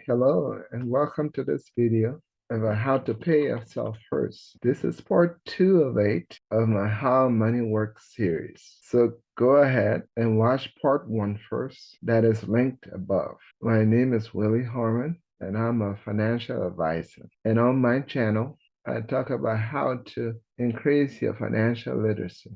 Hello and welcome to this video about how to pay yourself first. This is part 2 of 8 of my How Money Works series. So go ahead and watch part 1 first. That is linked above. My name is Willie Harmon and I'm a financial advisor. And on my channel, I talk about how to increase your financial literacy.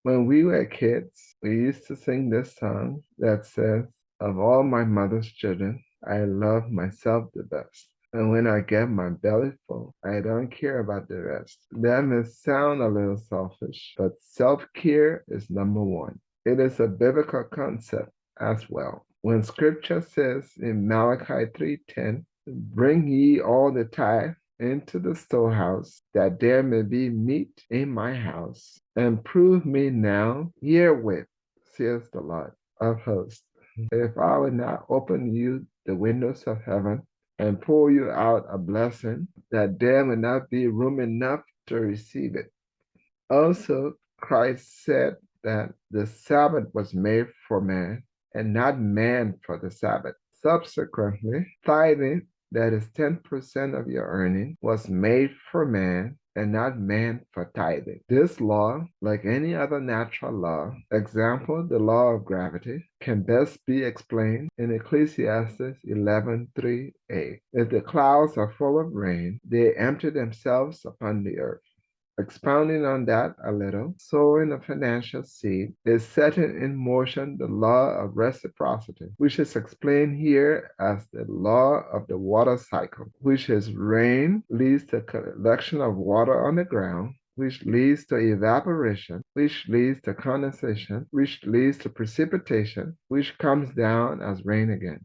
When we were kids, we used to sing this song that says, "Of all my mother's children, I love myself the best. And when I get my belly full, I don't care about the rest." That may sound a little selfish, but self-care is number one. It is a biblical concept as well. When scripture says in Malachi 3:10, "Bring ye all the tithe into the storehouse, that there may be meat in my house, and prove me now herewith, says the Lord of hosts, if I would not open you the windows of heaven and pour you out a blessing, that there may not be room enough to receive it." Also, Christ said that the Sabbath was made for man and not man for the Sabbath. Subsequently, tithing, that is 10% of your earning, was made for man and not man for tithing. This law, like any other natural law, example, the law of gravity, can best be explained in Ecclesiastes 11:3a. If the clouds are full of rain, they empty themselves upon the earth. Expounding on that a little, sowing a financial seed is setting in motion the law of reciprocity, which is explained here as the law of the water cycle, which is rain leads to collection of water on the ground, which leads to evaporation, which leads to condensation, which leads to precipitation, which comes down as rain again.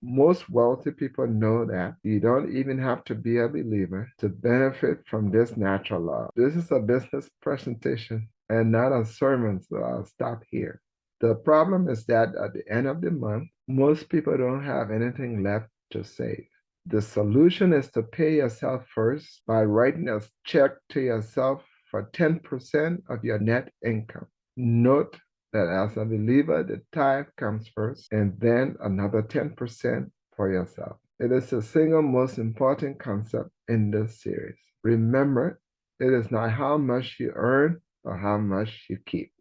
Most wealthy people know that you don't even have to be a believer to benefit from this natural law. This is a business presentation and not a sermon, so I'll stop here. The problem is that at the end of the month, most people don't have anything left to save. The solution is to pay yourself first by writing a check to yourself for 10% of your net income. Note that as a believer, the tithe comes first and then another 10% for yourself. It is the single most important concept in this series. Remember, it is not how much you earn or how much you keep.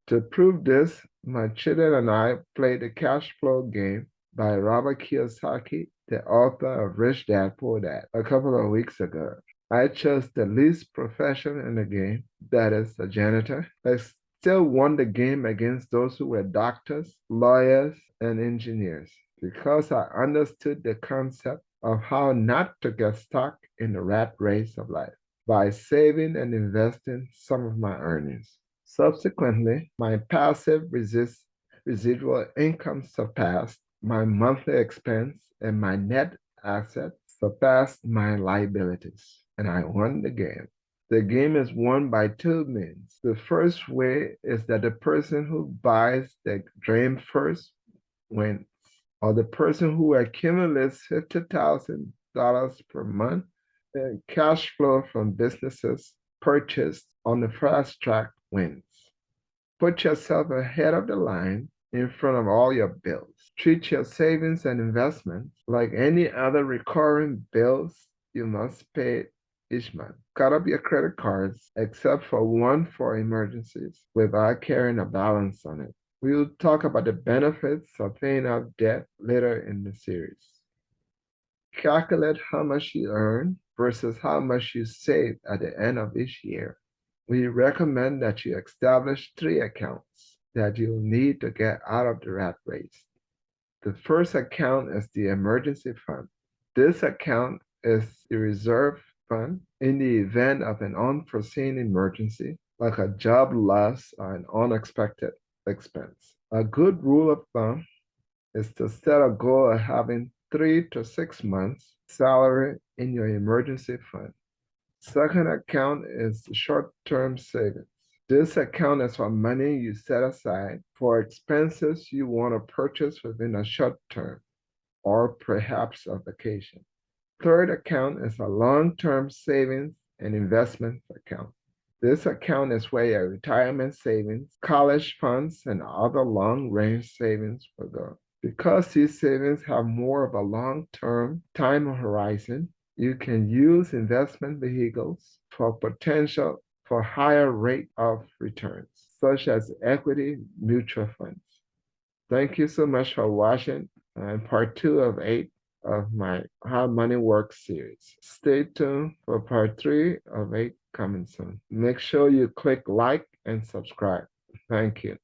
To prove this, my children and I played the cash flow game by Robert Kiyosaki, the author of Rich Dad Poor Dad, a couple of weeks ago. I chose the least profession in the game, that is, a janitor. I still won the game against those who were doctors, lawyers, and engineers because I understood the concept of how not to get stuck in the rat race of life by saving and investing some of my earnings. Subsequently, my passive residual income surpassed my monthly expense and my net assets surpassed my liabilities, and I won the game. The game is won by two means. The first way is that the person who buys the dream first wins, or the person who accumulates $50,000 per month in cash flow from businesses purchased on the fast track wins. Put yourself ahead of the line in front of all your bills. Treat your savings and investments like any other recurring bills you must pay each month. Cut up your credit cards, except for one for emergencies, without carrying a balance on it. We will talk about the benefits of paying off debt later in the series. Calculate how much you earn versus how much you save at the end of each year. We recommend that you establish 3 accounts that you'll need to get out of the rat race. The first account is the emergency fund. This account is the reserve fund in the event of an unforeseen emergency, like a job loss or an unexpected expense. A good rule of thumb is to set a goal of having 3 to 6 months salary in your emergency fund. Second account is short-term savings. This account is for money you set aside for expenses you want to purchase within a short term, or perhaps a vacation. Third account is a long-term savings and investment account. This account is where your retirement savings, college funds, and other long range savings will go. Because these savings have more of a long term time horizon, you can use investment vehicles for potential for higher rate of returns, such as equity mutual funds. Thank you so much for watching part 2 of 8 of my How Money Works series. Stay tuned for part 3 of 8 coming soon. Make sure you click like and subscribe. Thank you.